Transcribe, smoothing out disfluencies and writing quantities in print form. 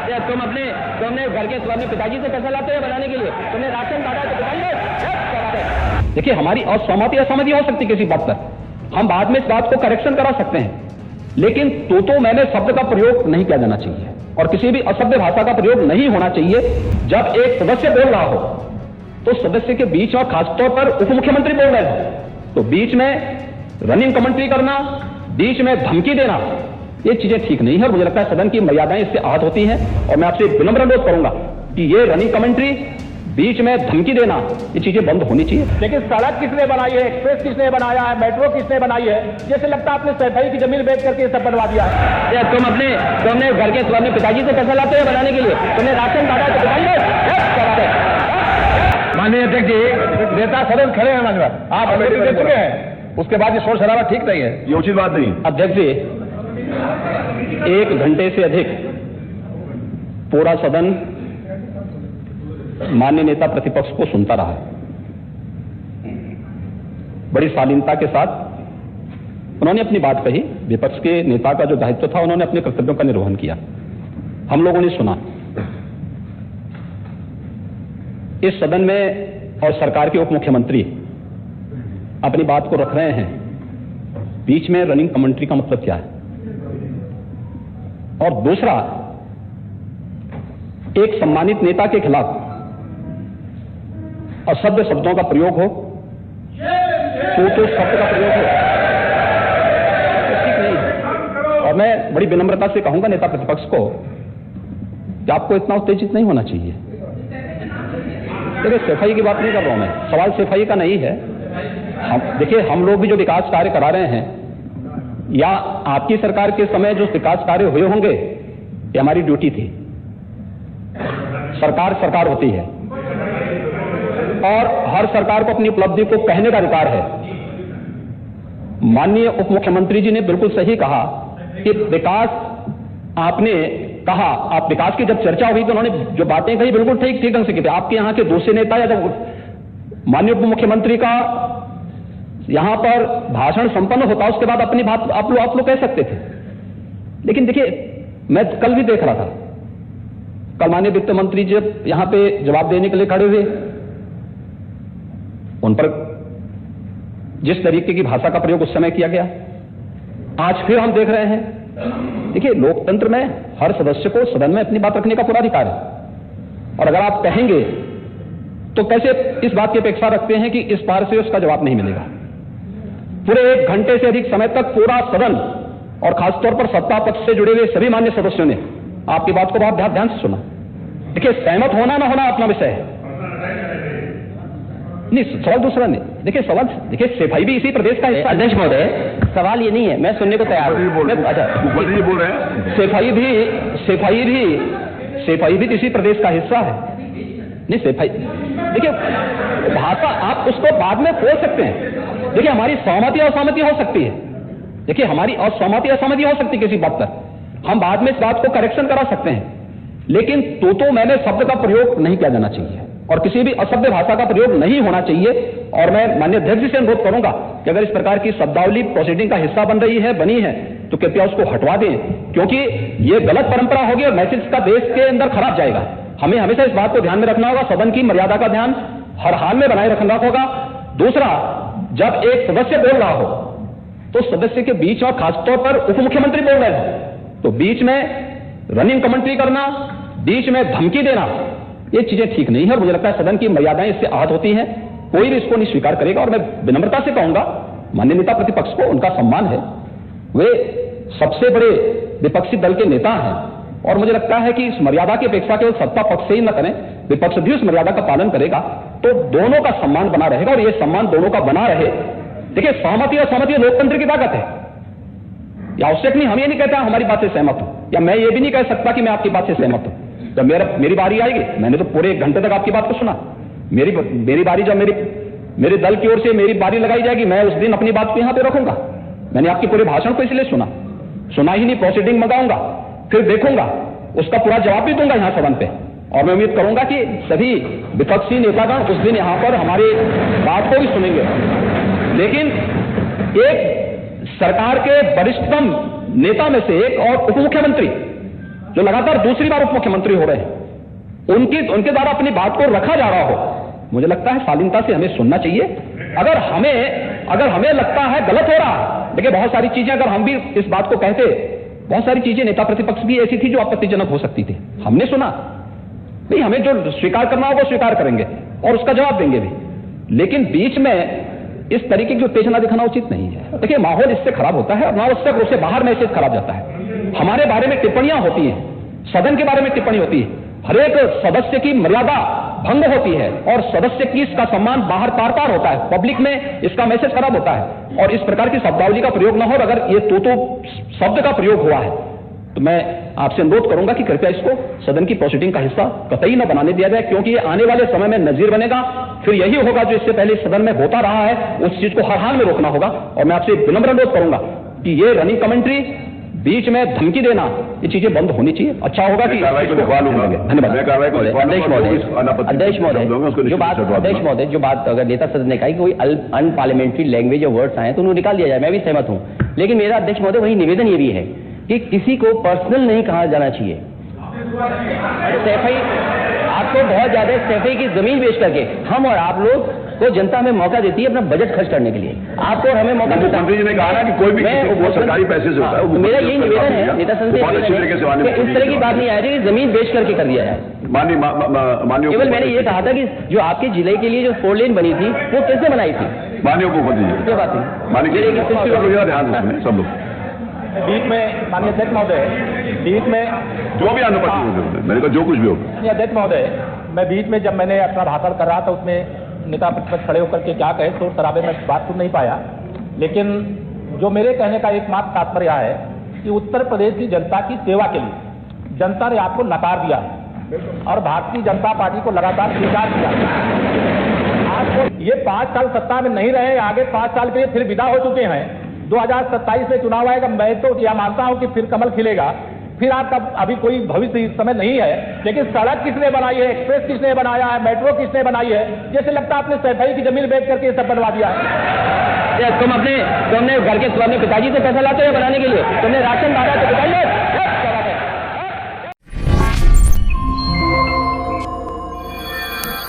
तुमने घर के अपने पिताजी से पैसा लाते हैं बनाने के लिए, तुमने राशन काटा तो पिताजी। देखिए, हमारी असहमति हो सकती किसी बात पर, हम बाद में इस बात को करेक्शन करा सकते हैं, लेकिन तो मैंने शब्द का प्रयोग नहीं किया जाना चाहिए और किसी भी असभ्य भाषा का प्रयोग नहीं होना चाहिए। जब एक सदस्य बोल रहा हो तो सदस्य के बीच, और खासतौर पर उप मुख्यमंत्री बोल रहे हो तो बीच में रनिंग कमेंट्री करना, बीच में धमकी देना, ये चीजें ठीक नहीं है और मुझे लगता है सदन की मर्यादाएं इससे आहत होती हैं। और मैं आपसे विनम्र अनुरोध करूंगा कि ये रनिंग कमेंट्री, बीच में धमकी देना, ये चीजें बंद होनी चाहिए। लेकिन सड़क किसने बनाई है, एक्सप्रेस किसने बनाया है, मेट्रो किसने बनाई है? जैसे लगता है आपने सैफई की जमीन बेच करके ये सब बनवा दिया है। तुमने घर के अपने पिताजी से पैसा लाते हैं बनाने के लिए, तुमने राशन काटा तो पिताजी। माननीय अध्यक्ष जी, नेता सदन खड़े हैं, माननीय आप अनुमति दे चुके हैं, उसके बाद ये शोर शराबा ठीक नहीं है, ये उचित बात नहीं। अध्यक्ष जी, 1 घंटे से अधिक पूरा सदन मान्य नेता प्रतिपक्ष को सुनता रहा। बड़ी शालीनता के साथ उन्होंने अपनी बात कही, विपक्ष के नेता का जो दायित्व था उन्होंने अपने कर्तव्यों का निर्वहन किया, हम लोगों ने सुना। इस सदन में और सरकार के उप मुख्यमंत्री अपनी बात को रख रहे हैं, बीच में रनिंग कमेंट्री का मतलब क्या है? और दूसरा, एक सम्मानित नेता के खिलाफ असभ्य शब्दों का प्रयोग हो, तो शब्द का प्रयोग हो, तो ठीक नहीं है। और मैं बड़ी विनम्रता से कहूंगा नेता प्रतिपक्ष को कि आपको इतना उत्तेजित नहीं होना चाहिए। देखिए, सफाई की बात नहीं कर रहा हूं मैं, सवाल सफाई का नहीं है। देखिए, हम लोग भी जो विकास कार्य करा रहे हैं, या आपकी सरकार के समय जो विकास कार्य हुए होंगे, ये हमारी ड्यूटी थी। सरकार होती है और हर सरकार को अपनी उपलब्धि को कहने का अधिकार है। माननीय उप मुख्यमंत्री जी ने बिल्कुल सही कहा कि विकास, आपने कहा, आप विकास की जब चर्चा हुई तो उन्होंने जो बातें कही बिल्कुल ठीक ढंग से की थी। आपके यहां के दूसरे नेता या जब माननीय उप मुख्यमंत्री का यहां पर भाषण संपन्न होता, उसके बाद अपनी बात आप लोग कह सकते थे। लेकिन देखिए, मैं कल भी देख रहा था, कल माननीय वित्त मंत्री जब यहां पे जवाब देने के लिए खड़े हुए, उन पर जिस तरीके की भाषा का प्रयोग उस समय किया गया, आज फिर हम देख रहे हैं। देखिए, लोकतंत्र में हर सदस्य को सदन में अपनी बात रखने का पूरा अधिकार है, और अगर आप कहेंगे तो कैसे इस बात की अपेक्षा रखते हैं कि इस पार से उसका जवाब नहीं मिलेगा? पूरे 1 घंटे से अधिक समय तक पूरा सदन और खासतौर पर सत्ता पक्ष से जुड़े हुए सभी मान्य सदस्यों ने आपकी बात को बहुत ध्यान से सुना। देखिए, सहमत होना ना होना अपना विषय है, नहीं सवाल दूसरा नहीं। देखिए, सवाल, देखिए, सफाई भी इसी प्रदेश का हिस्सा। अध्यक्ष महोदय, सवाल ये नहीं है, मैं सुनने को तैयार हूं। अच्छा, बोल रहे हैं, सफाई भी इसी प्रदेश का हिस्सा है। नहीं, सफाई, देखिए, भाषा आप उसको बाद में बोल सकते हैं। देखिए, हमारी सहमति असहमति हो सकती है, देखिए, हमारी असहमति हो सकती है किसी बात पर, हम बाद में इस बात को करेक्शन करा सकते हैं, लेकिन तो मैंने शब्द का प्रयोग नहीं किया जाना चाहिए और किसी भी असभ्य भाषा का प्रयोग नहीं होना चाहिए। और मैं माननीय अध्यक्ष जी से अनुरोध करूंगा कि अगर इस प्रकार की शब्दावली प्रोसीडिंग का हिस्सा बनी है तो कृपया उसको हटवा दें, क्योंकि ये गलत परंपरा होगी और मैसेज का देश के अंदर खराब जाएगा। हमें हमेशा इस बात को ध्यान में रखना होगा, सदन की मर्यादा का ध्यान हर हाल में बनाए रखना होगा। दूसरा, जब एक सदस्य बोल रहा हो तो सदस्य के बीच, और खासतौर पर उप मुख्यमंत्री बोल रहे हो तो बीच में रनिंग कमेंट्री करना, बीच में धमकी देना, ये चीजें ठीक नहीं है और मुझे लगता है सदन की मर्यादाएं इससे आहत होती हैं। कोई भी इसको नहीं स्वीकार करेगा और मैं विनम्रता से कहूंगा माननीय नेता प्रतिपक्ष को, उनका सम्मान है, वे सबसे बड़े विपक्षी दल के नेता हैं और मुझे लगता है कि इस मर्यादा की अपेक्षा केवल सत्ता पक्ष से ही न करें, विपक्ष भी उस मर्यादा का पालन करेगा तो दोनों का सम्मान बना रहेगा और ये सम्मान दोनों का बना रहे। देखिए, सहमति और सहमति लोकतंत्र की ताकत है, या आवश्यक नहीं, हम ये नहीं कहते हमारी बात से सहमत हूं, या मैं ये भी नहीं कह सकता कि मैं आपकी बात से सहमत हूं। जब मेरी बारी आएगी, मैंने तो पूरे 1 घंटे तक आपकी बात को सुना, मेरी बारी जब मेरे दल की ओर से मेरी बारी लगाई जाएगी, मैं उस दिन अपनी बात को यहां पे रखूंगा। मैंने आपके पूरे भाषण को इसलिए सुना ही नहीं, प्रोसीडिंग मंगाऊंगा, फिर देखूंगा, उसका पूरा जवाब भी दूंगा यहां सदन पे, और मैं उम्मीद करूंगा कि सभी विपक्षी नेतागण उस दिन यहां पर हमारी बात को भी सुनेंगे। लेकिन एक सरकार के वरिष्ठतम नेता में से एक और उप मुख्यमंत्री जो लगातार दूसरी बार उप मुख्यमंत्री हो रहे हैं, उनके द्वारा अपनी बात को रखा जा रहा हो, मुझे लगता है शालीनता से हमें सुनना चाहिए। अगर हमें लगता है गलत हो रहा, देखिए बहुत सारी चीजें अगर हम भी इस बात को कहते, बहुत सारी चीजें नेता प्रतिपक्ष भी ऐसी थी जो आपत्तिजनक हो सकती थी, हमने सुना नहीं, हमें जो स्वीकार करना हो वो स्वीकार करेंगे और उसका जवाब देंगे भी, लेकिन बीच में इस तरीके की उत्तेजना दिखाना उचित नहीं है। देखिए माहौल इससे खराब होता है और अनावश्यक रूप से बाहर मैसेज खराब जाता है। हमारे बारे में टिप्पणियां होती हैं, सदन के बारे में टिप्पणी होती है, हर एक सदस्य की मर्यादा भंग होती है और सदस्य की इसका सम्मान बाहर तार होता है, पब्लिक में इसका मैसेज खराब होता है और इस प्रकार की शब्दावली का प्रयोग न हो। अगर ये तो शब्द का प्रयोग हुआ है तो मैं आपसे अनुरोध करूंगा कि कृपया इसको सदन की प्रोसीडिंग का हिस्सा कतई न बनाने दिया जाए, क्योंकि ये आने वाले समय में नजीर बनेगा। फिर यही होगा जो इससे पहले सदन में होता रहा है, उस चीज को हर हाल में रोकना होगा। और मैं आपसे विनम्र अनुरोध करूंगा कि ये रनिंग कमेंट्री, बीच में धमकी देना, ये चीजें बंद होनी चाहिए। अच्छा होगा कि धन्यवाद अध्यक्ष महोदय, जो बात अगर नेता सदन ने कहा कि कोई अनपार्लियामेंट्री लैंग्वेज और वर्ड्स आए तो उन्हें निकाल दिया जाए, मैं भी सहमत हूं। लेकिन मेरा अध्यक्ष महोदय वही निवेदन ये भी है कि किसी को पर्सनल नहीं कहा जाना चाहिए। सैफई आपको बहुत ज्यादा सैफई की जमीन बेच करके हम और आप लोग को जनता में मौका देती है अपना बजट खर्च करने के लिए, आपको और हमें मौका देता है। मंत्री जी ने कहा ना कि कोई भी वो सरकारी पैसे से होता है। मेरा यही निवेदन है नेता संसद से, इस तरह की बात नहीं आ रही कि जमीन बेच करके कर दिया जाए। माननीय केवल मैंने ये कहा था कि जो आपके जिले के लिए जो 4 लेन बनी थी वो कैसे बनाई थी, माननीय उपमुख्यमंत्री जी, क्या बात है माननीय ध्यान रखना सब लोग। बीच में माननीय अध्यक्ष महोदय, बीच में जो भी अनुपस्थित मैंने कहा जो कुछ भी हो। अध्यक्ष महोदय, मैं बीच में जब मैंने अपना भाषण कर रहा था उसमें नेता प्रतिपक्ष खड़े होकर के क्या कहे शोर शराबे में बात सुन नहीं पाया, लेकिन जो मेरे कहने का एकमात्र तात्पर्य है कि उत्तर प्रदेश की जनता की सेवा के लिए जनता ने आपको नकार दिया और भारतीय जनता पार्टी को लगातार स्वीकार किया। आपको ये 5 साल सत्ता में नहीं रहे, आगे 5 साल के लिए फिर विदा हो चुके हैं। 2027 में चुनाव आएगा, मैं तो यह मानता हूं कि फिर कमल खिलेगा, फिर आपका अभी कोई भविष्य इस समय नहीं है। लेकिन सड़क किसने बनाई है, एक्सप्रेस किसने बनाया है, मेट्रो किसने बनाई है, जैसे लगता है आपने सैफई की जमीन बेच करके ये सब बनवा दिया है। तुमने घर के पिताजी से पैसा लाते हो बनाने के लिए, तुमने राशन मारा तो पिताजी